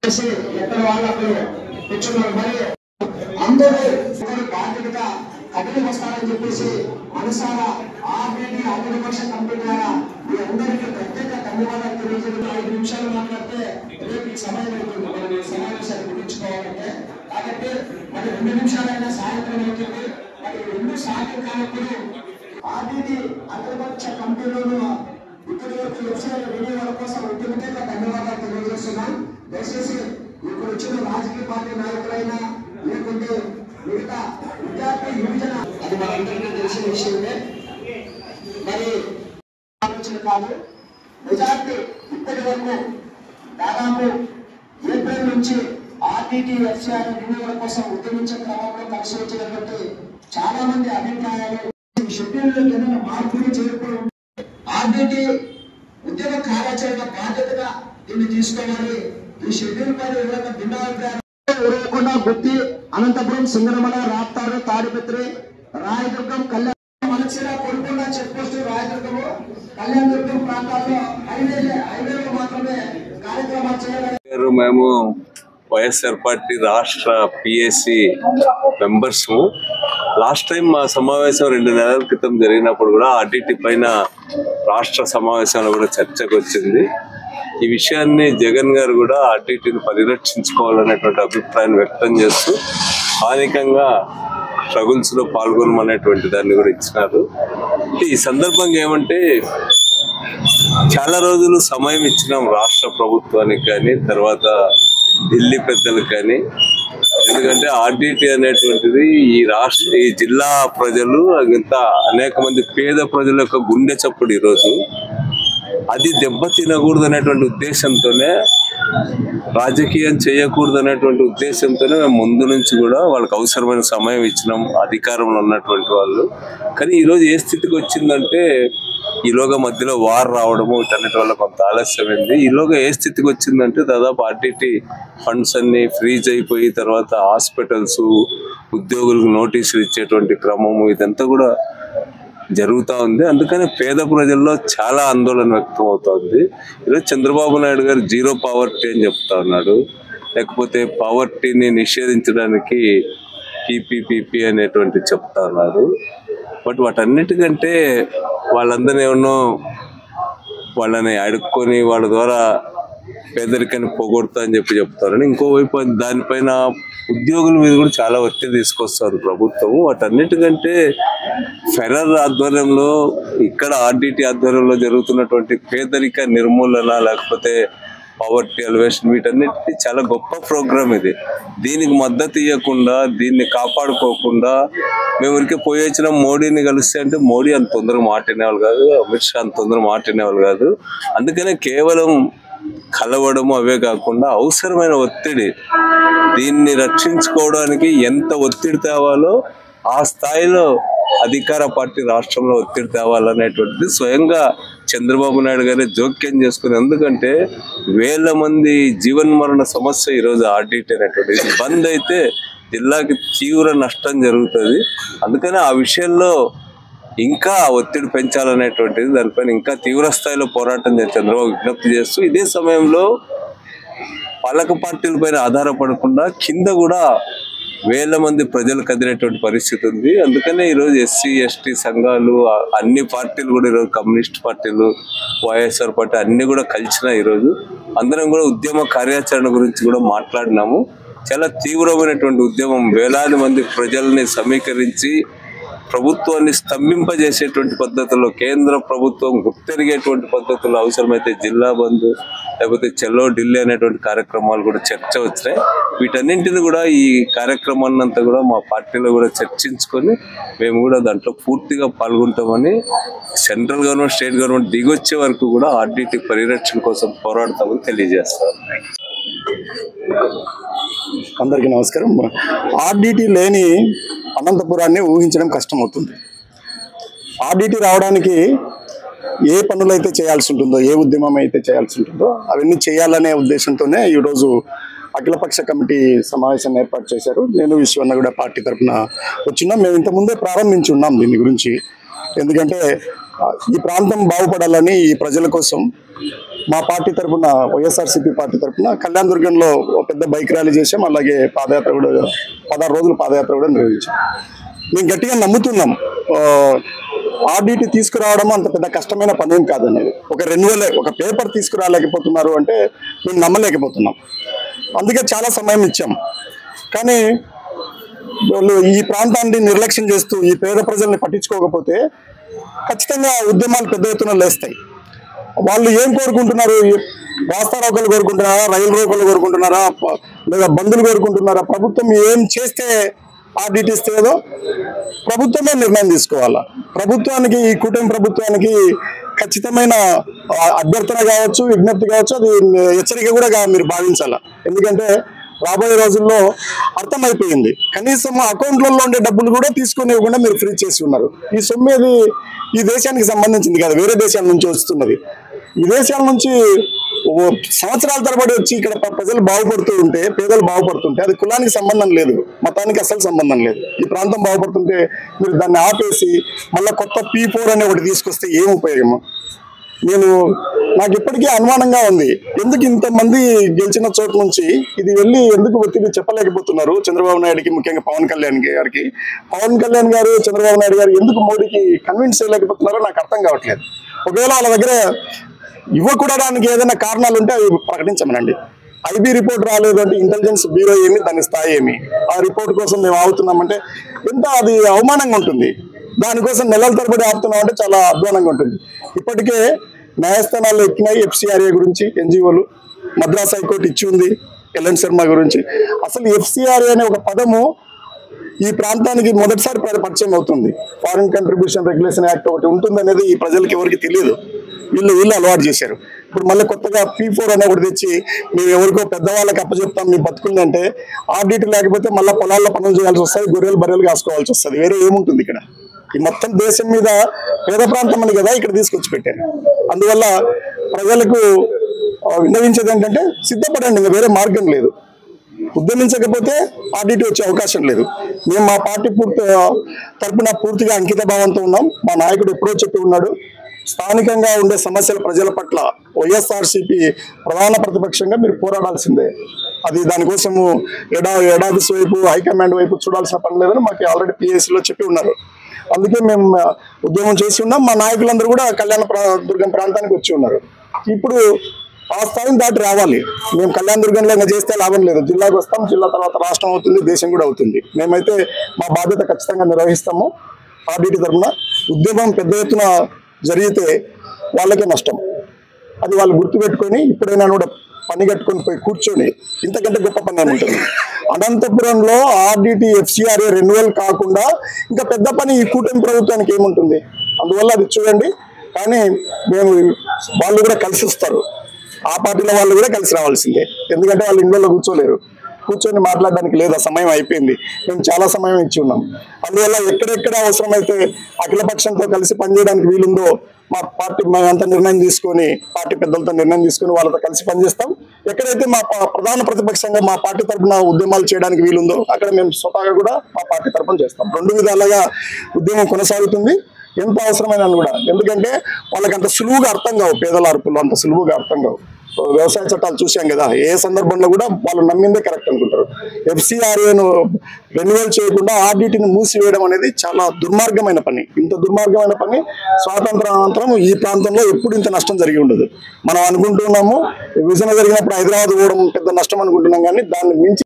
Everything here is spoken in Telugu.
ఎక్కడ వాళ్ళకు కూర్చున్నారు. మరి అందరూ బాధ్యతగా కఠిన వస్తారని చెప్పేసి మనసారా ఆర్బీటీ అఖిలపక్ష కమిటీ ద్వారా మీ అందరికీ ప్రత్యేక ధన్యవాదాలు తెలియజేయడం. 5 నిమిషాలు మాట్లాడితే రేపు ఈ సమయం అవుతుంది మనం ఈ సమావేశాన్ని ముగించుకోవాలంటే. కాబట్టి మరి 2 నిమిషాలైనా సాయంత్రం అవుతుంది. మరి 2 సాయంకాలప్పుడు ఆర్బీటీ అఖిలపక్ష కమిటీలోనూ ఇప్పటి వరకు వ్యవసాయ వినియోగాల కోసం ప్రత్యేక ధన్యవాదాలు తెలియజేస్తున్నాం. దయచేసి ఇక్కడ వచ్చిన రాజకీయ పార్టీ నాయకులైనా లేకుంటే మిగతా విద్యార్థి యువజన అది మనందరికీ తెలిసిన విషయమే. మరి ఆలోచన కాదు, మెజార్టీ ఇప్పటి వరకు దాదాపు ఏప్రిల్ నుంచి ఆర్టీటీ ఎఫ్సిఆర్ వినియోగాల కోసం ఉద్యమించే క్రమంలో కలిసి వచ్చినటువంటి చాలా మంది అభిప్రాయాలు షెడ్యూల్లో ఏదైనా మార్పులు చేరుకుని ఆర్టీటీ ఉద్యమ కార్యాచరణ బాధ్యతగా దీన్ని తీసుకోవాలి. ఈ షెడ్యూల్ పైన ఏదైనా భిన్నాభిప్రాయాలు ఉరవకొండ, గుత్తి, అనంతపురం, సింగనమల, రాప్తాడు, తాడిపత్రి, రాయదుర్గం, కళ్యాణ్, మనసిర, కొడుకొండ, చెక్ పోస్ట్, రాయదుర్గము, కళ్యాణదుర్గం ప్రాంతాల్లో హైవేలో మాత్రమే కార్యక్రమాలు చేయాలి. మేము వైఎస్ఆర్ పార్టీ రాష్ట్ర పిఎస్సి మెంబర్స్. లాస్ట్ టైం మా సమావేశం 2 నెలల క్రితం జరిగినప్పుడు కూడా ఆర్టీటీ పైన రాష్ట్ర సమావేశంలో కూడా చర్చకు వచ్చింది. ఈ విషయాన్ని జగన్ గారు కూడా ఆర్టీటీని పరిరక్షించుకోవాలనేటువంటి అభిప్రాయాన్ని వ్యక్తం చేస్తూ స్థానికంగా స్ట్రగుల్స్ లో పాల్గొనమనేటువంటి దాన్ని కూడా ఇచ్చినారు. ఈ సందర్భంగా ఏమంటే చాలా రోజులు సమయం ఇచ్చినాం రాష్ట్ర ప్రభుత్వానికి కానీ తర్వాత ఢిల్లీ పెద్దలకు కానీ. ఎందుకంటే ఆర్టీటీ అనేటువంటిది ఈ జిల్లా ప్రజలు ఇంకా అనేక మంది పేద ప్రజల యొక్క గుండె చప్పుడు. ఈరోజు అది దెబ్బతినకూడదు అనేటువంటి ఉద్దేశంతోనే, రాజకీయం చేయకూడదు అనేటువంటి ఉద్దేశంతోనే మేము ముందు నుంచి కూడా వాళ్ళకి అవసరమైన సమయం ఇచ్చినాం, అధికారంలో ఉన్నటువంటి వాళ్ళు. కానీ ఈరోజు ఏ స్థితికి వచ్చిందంటే ఈలోగా మధ్యలో వార్ రావడము వీటన్నిటి వల్ల కొంత ఆలస్యమైంది. ఈలోగా ఏ స్థితికి వచ్చిందంటే దాదాపు ఆర్టీటీ ఫండ్స్ అన్ని ఫ్రీజ్ అయిపోయి తర్వాత హాస్పిటల్స్ ఉద్యోగులకు నోటీసులు ఇచ్చేటువంటి క్రమము ఇదంతా కూడా జరుగుతూ ఉంది. అందుకని పేద ప్రజల్లో చాలా ఆందోళన వ్యక్తం అవుతుంది. ఈరోజు చంద్రబాబు నాయుడు గారు 0 పావర్టీ అని చెప్తా ఉన్నాడు. లేకపోతే పావర్టీని నిషేధించడానికి పీపీపీపీ అనేటువంటి చెప్తా ఉన్నారు. బట్ వాటన్నిటికంటే వాళ్ళందరినీ ఏమన్నా వాళ్ళని అడుక్కొని వాళ్ళ ద్వారా పేదరికాన్ని పోగొడతా అని చెప్తారు. ఇంకోవైపు దానిపైన ఉద్యోగుల మీద కూడా చాలా ఒత్తిడి తీసుకొస్తారు ప్రభుత్వం. వాటన్నిటికంటే ఫెడరల్ ఆధ్వర్యంలో ఇక్కడ ఆర్టీటీ ఆధ్వర్యంలో జరుగుతున్నటువంటి పేదరిక నిర్మూలన లేకపోతే పవర్టీ ఎలివేషన్ వీటన్నిటికీ చాలా గొప్ప ప్రోగ్రామ్ ఇది. దీనికి మద్దతు ఇవ్వకుండా దీన్ని కాపాడుకోకుండా మేము ఊరికే పోయి వచ్చిన మోడీని కలిస్తే అంటే మోడీ అంత తొందరగా మాట్లాడేవాళ్ళు కాదు, అమిత్ షా అంత తొందరగా మాట్లాడేవాళ్ళు కాదు. అందుకనే కేవలం కలవడము అవే కాకుండా అవసరమైన ఒత్తిడి, దీన్ని రక్షించుకోవడానికి ఎంత ఒత్తిడి తేవాలో ఆ స్థాయిలో అధికార పార్టీ రాష్ట్రంలో ఒత్తిడి తేవాలనేటువంటిది స్వయంగా చంద్రబాబు నాయుడు గారే జోక్యం చేసుకుని. ఎందుకంటే 1000 మంది జీవన్మరణ సమస్య ఈరోజు ఆర్టీటీ అనేటువంటిది బంద్ అయితే జిల్లాకి తీవ్ర నష్టం జరుగుతుంది. అందుకని ఆ విషయంలో ఇంకా ఒత్తిడి పెంచాలనేటువంటిది దానిపైన ఇంకా తీవ్ర స్థాయిలో పోరాటం చంద్రబాబు విజ్ఞప్తి చేస్తూ, ఇదే సమయంలో పాలక పార్టీల పైన ఆధారపడకుండా కింద కూడా 1000 మంది ప్రజలు కదిలేటువంటి పరిస్థితి ఉంది. అందుకనే ఈరోజు ఎస్సీ ఎస్టీ సంఘాలు అన్ని పార్టీలు కూడా ఈరోజు కమ్యూనిస్ట్ పార్టీలు వైఎస్ఆర్ పార్టీ అన్ని కూడా కలిసిన ఈరోజు అందరం కూడా ఉద్యమ కార్యాచరణ గురించి కూడా మాట్లాడినాము. చాలా తీవ్రమైనటువంటి ఉద్యమం, వేలాది మంది ప్రజల్ని సమీకరించి ప్రభుత్వాన్ని స్తంభింపజేసేటువంటి పద్ధతుల్లో కేంద్ర ప్రభుత్వం గుర్తెరిగేటువంటి పద్ధతుల్లో అవసరమైతే జిల్లా బంద్ లేకపోతే చెల్లో ఢిల్లీ అనేటువంటి కార్యక్రమాలు కూడా చర్చ వచ్చినాయి. వీటన్నింటిని కూడా ఈ కార్యక్రమాన్ని అంతా కూడా మా పార్టీలో కూడా చర్చించుకొని మేము కూడా దాంట్లో పూర్తిగా పాల్గొంటామని, సెంట్రల్ గవర్నమెంట్ స్టేట్ గవర్నమెంట్ దిగొచ్చే వరకు కూడా ఆర్టీటీ పరిరక్షణ కోసం పోరాడతామని తెలియజేస్తాం. అందరికీ నమస్కారం. ఆర్టీటీ లేని అనంతపురాన్ని ఊహించడం కష్టమవుతుంది. ఆర్టీటీ రావడానికి ఏ పనులైతే చేయాల్సి ఉంటుందో, ఏ ఉద్యమం అయితే చేయాల్సి ఉంటుందో అవన్నీ చేయాలనే ఉద్దేశంతోనే ఈరోజు అఖిలపక్ష కమిటీ సమావేశాన్ని ఏర్పాటు చేశారు. నేను విశ్వన్న కూడా పార్టీ తరఫున వచ్చినాం. మేము ఇంతకుముందే ప్రారంభించి ఉన్నాం దీని గురించి. ఎందుకంటే ఈ ప్రాంతం బాగుపడాలని, ఈ ప్రజల కోసం మా పార్టీ తరఫున వైఎస్ఆర్సీపీ పార్టీ తరఫున కళ్యాణదుర్గంలో పెద్ద బైక్ ర్యాలీ చేసాం. అలాగే పాదయాత్ర కూడా 16 రోజుల పాదయాత్ర కూడా నిర్వహించాం. మేము గట్టిగా నమ్ముతున్నాం ఆర్డిటి తీసుకురావడం అంత పెద్ద కష్టమైన పని ఏం కాదనేది. ఒక రెన్యువల్ ఒక పేపర్ తీసుకురాలేకపోతున్నారు అంటే మేము నమ్మలేకపోతున్నాం. అందుకే చాలా సమయం ఇచ్చాం. కానీ వాళ్ళు ఈ ప్రాంతాన్ని నిర్లక్ష్యం చేస్తూ ఈ పేద ప్రజల్ని పట్టించుకోకపోతే ఖచ్చితంగా ఉద్యమాలు పెద్ద ఎత్తున లేస్తాయి. వాళ్ళు ఏం కోరుకుంటున్నారు? రాస్తా రోకలు కోరుకుంటున్నారా, రైలు రోకలు కోరుకుంటున్నారా, లేదా బంధులు కోరుకుంటున్నారా? ప్రభుత్వం ఏం చేస్తే ఆర్డిటి ఇస్తుందో ప్రభుత్వమే నిర్ణయం తీసుకోవాలా. ప్రభుత్వానికి, ఈ కూటమి ప్రభుత్వానికి ఖచ్చితమైన అభ్యర్థన కావచ్చు, విజ్ఞప్తి కావచ్చు, అది హెచ్చరిక కూడా మీరు భావించాలా. ఎందుకంటే రాబోయే రోజుల్లో అర్థమైపోయింది, కనీసం అకౌంట్లలో ఉండే డబ్బులు కూడా తీసుకొని ఇవ్వకుండా మీరు ఫ్రీ చేసి ఉన్నారు. ఈ సొమ్మేది ఈ దేశానికి సంబంధించింది కాదు, వేరే దేశాల నుంచి వస్తున్నది. ఈ దేశాల నుంచి సంవత్సరాల తరబడి వచ్చి ఇక్కడ ప్రజలు బాగుపడుతూ ఉంటే, పేదలు బాగుపడుతుంటే అది కులానికి సంబంధం లేదు, మతానికి అసలు సంబంధం లేదు. ఈ ప్రాంతం బాగుపడుతుంటే మీరు దాన్ని ఆపేసి మళ్ళీ కొత్త P4 అనే ఒకటి తీసుకొస్తే ఏం ఉపయోగము? నాకు ఇప్పటికీ అనుమానంగా ఉంది, ఎందుకు ఇంతమంది గెలిచిన చోటు నుంచి ఇది వెళ్ళి ఎందుకు ఒత్తిడి చెప్పలేకపోతున్నారు చంద్రబాబు నాయుడుకి, ముఖ్యంగా పవన్ కళ్యాణ్ గారికి. పవన్ కళ్యాణ్ గారు, చంద్రబాబు నాయుడు గారు ఎందుకు మోడీకి కన్విన్స్ చేయలేకపోతున్నారో నాకు అర్థం కావట్లేదు. ఒకవేళ వాళ్ళ దగ్గర ఇవ్వకూడడానికి ఏదైనా కారణాలు ఉంటే అవి ప్రకటించమనండి. ఐబీ రిపోర్ట్ రాలేదు అంటే ఇంటెలిజెన్స్ బ్యూరో ఏమి, దాని స్థాయి ఏమి? ఆ రిపోర్ట్ కోసం మేము ఆగుతున్నామంటే ఎంత అది అవమానంగా ఉంటుంది. దానికోసం నెలల తరబడి ఆపుతున్నామంటే చాలా అధ్వానంగా ఉంటుంది. ఇప్పటికే న్యాయస్థానాల్లో ఎక్కినాయి FCRA గురించి NGOలు, మద్రాస్ హైకోర్టు ఇచ్చి ఉంది LN శర్మ గురించి. అసలు FCRA అనే ఒక పదము ఈ ప్రాంతానికి మొదటిసారి పరిచయం అవుతుంది. ఫారిన్ కంట్రిబ్యూషన్ రెగ్యులేషన్ యాక్ట్ ఒకటి ఉంటుంది అనేది ఈ ప్రజలకు ఎవరికి తెలియదు, వీళ్ళు అలవాటు చేశారు. ఇప్పుడు మళ్ళీ కొత్తగా P4 అనే ఒకటి తెచ్చి మేము ఎవరికో పెద్దవాళ్ళకి అప్పచెప్తాం మీ బతుకుందంటే ఆర్డిటి లేకపోతే మళ్ళీ పొలాల్లో పనులు చేయాల్సి వస్తుంది, గొర్రెలు బర్రెలు కాసుకోవాల్సి వస్తుంది. వేరే ఏముంటుంది ఇక్కడ? ఈ మొత్తం దేశం మీద పేద ప్రాంతం అని కదా ఇక్కడ తీసుకొచ్చి పెట్టారు. అందువల్ల ప్రజలకు విన్నవించేది ఏంటంటే సిద్ధపడండి, ఇంకా వేరే మార్గం లేదు. ఉద్యమించకపోతే ఆర్డిటి వచ్చే అవకాశం లేదు. మేము మా పార్టీ తరపున పూర్తిగా అంకిత భావంతో ఉన్నాం. మా నాయకుడు ఎప్పుడో చెప్పి ఉన్నాడు, స్థానికంగా ఉండే సమస్యల ప్రజల పట్ల వైఎస్ఆర్సీపీ ప్రధాన ప్రతిపక్షంగా మీరు పోరాడాల్సిందే. అది దానికోసము ఎడాఫీస్ వైపు, హైకమాండ్ వైపు చూడాల్సిన పని లేదని మాకు ఆల్రెడీ PACలో చెప్పి ఉన్నారు. అందుకే మేము ఉద్యమం చేసి ఉన్నాం. మా నాయకులందరూ కూడా కళ్యాణదుర్గం ప్రాంతానికి వచ్చి ఉన్నారు. ఇప్పుడు ఆ స్థాయిని దాటి రావాలి. మేము కళ్యాణదుర్గంలో ఇంకా చేస్తే లాభం లేదు. జిల్లాకు వస్తాం, జిల్లా తర్వాత రాష్ట్రం అవుతుంది, దేశం కూడా అవుతుంది. మేమైతే మా బాధ్యత ఖచ్చితంగా నిర్వహిస్తాము. ఆర్డిటి తరఫున ఉద్యమం పెద్ద ఎత్తున జరిగితే వాళ్ళకే నష్టం. అది వాళ్ళు గుర్తుపెట్టుకొని ఇప్పుడైనా కూడా పని కట్టుకొని పోయి కూర్చొని ఇంతకంటే గొప్ప పని ఏముంటుంది? అనంతపురంలో ఆర్డిటి FCRA రెన్యువల్ కాకుండా ఇంకా పెద్ద పని ఈ కూటమి ప్రభుత్వానికి ఏముంటుంది? అందువల్ల అది చూడండి. కానీ వాళ్ళు కూడా కలిసి వస్తారు, ఆ పార్టీల వాళ్ళు కూడా కలిసి రావాల్సిందే. ఎందుకంటే వాళ్ళు ఇంట్లో కూర్చొని మాట్లాడడానికి లేదు, సమయం అయిపోయింది. మేము చాలా సమయం ఇచ్చి ఉన్నాం. అందువల్ల ఎక్కడెక్కడ అవసరమైతే అఖిలపక్షంతో కలిసి పనిచేయడానికి వీలుందో మా పార్టీ మేమంతా నిర్ణయం తీసుకొని, పార్టీ పెద్దలతో నిర్ణయం తీసుకొని వాళ్ళతో కలిసి పనిచేస్తాం. ఎక్కడైతే మా ప్రధాన ప్రతిపక్షంగా మా పార్టీ తరఫున ఉద్యమాలు చేయడానికి వీలుందో అక్కడ మేము స్వతహాగా కూడా మా పార్టీ తరఫున చేస్తాం. 2 విధాలుగా ఉద్యమం కొనసాగుతుంది, ఎంత అవసరమైన కూడా. ఎందుకంటే వాళ్ళకి అంత సులువుగా అర్థం కావు, పేదల అర్పులు అంత సులువుగా అర్థం కావు. వ్యవసాయ చట్టాలు చూసాం కదా, ఏ సందర్భంలో కూడా వాళ్ళు నమ్మిందే కరెక్ట్ అనుకుంటారు. FCRAను రెన్యువల్ చేయకుండా ఆర్డిటిని మూసివేయడం అనేది చాలా దుర్మార్గమైన పని. ఇంత దుర్మార్గమైన పని స్వాతంత్రం అనంతరం ఈ ప్రాంతంలో ఎప్పుడు ఇంత నష్టం జరిగి ఉండదు. మనం అనుకుంటున్నాము విభజన జరిగినప్పుడు హైదరాబాద్ పోవడం పెద్ద నష్టం అనుకుంటున్నాం, కానీ దాన్ని మించి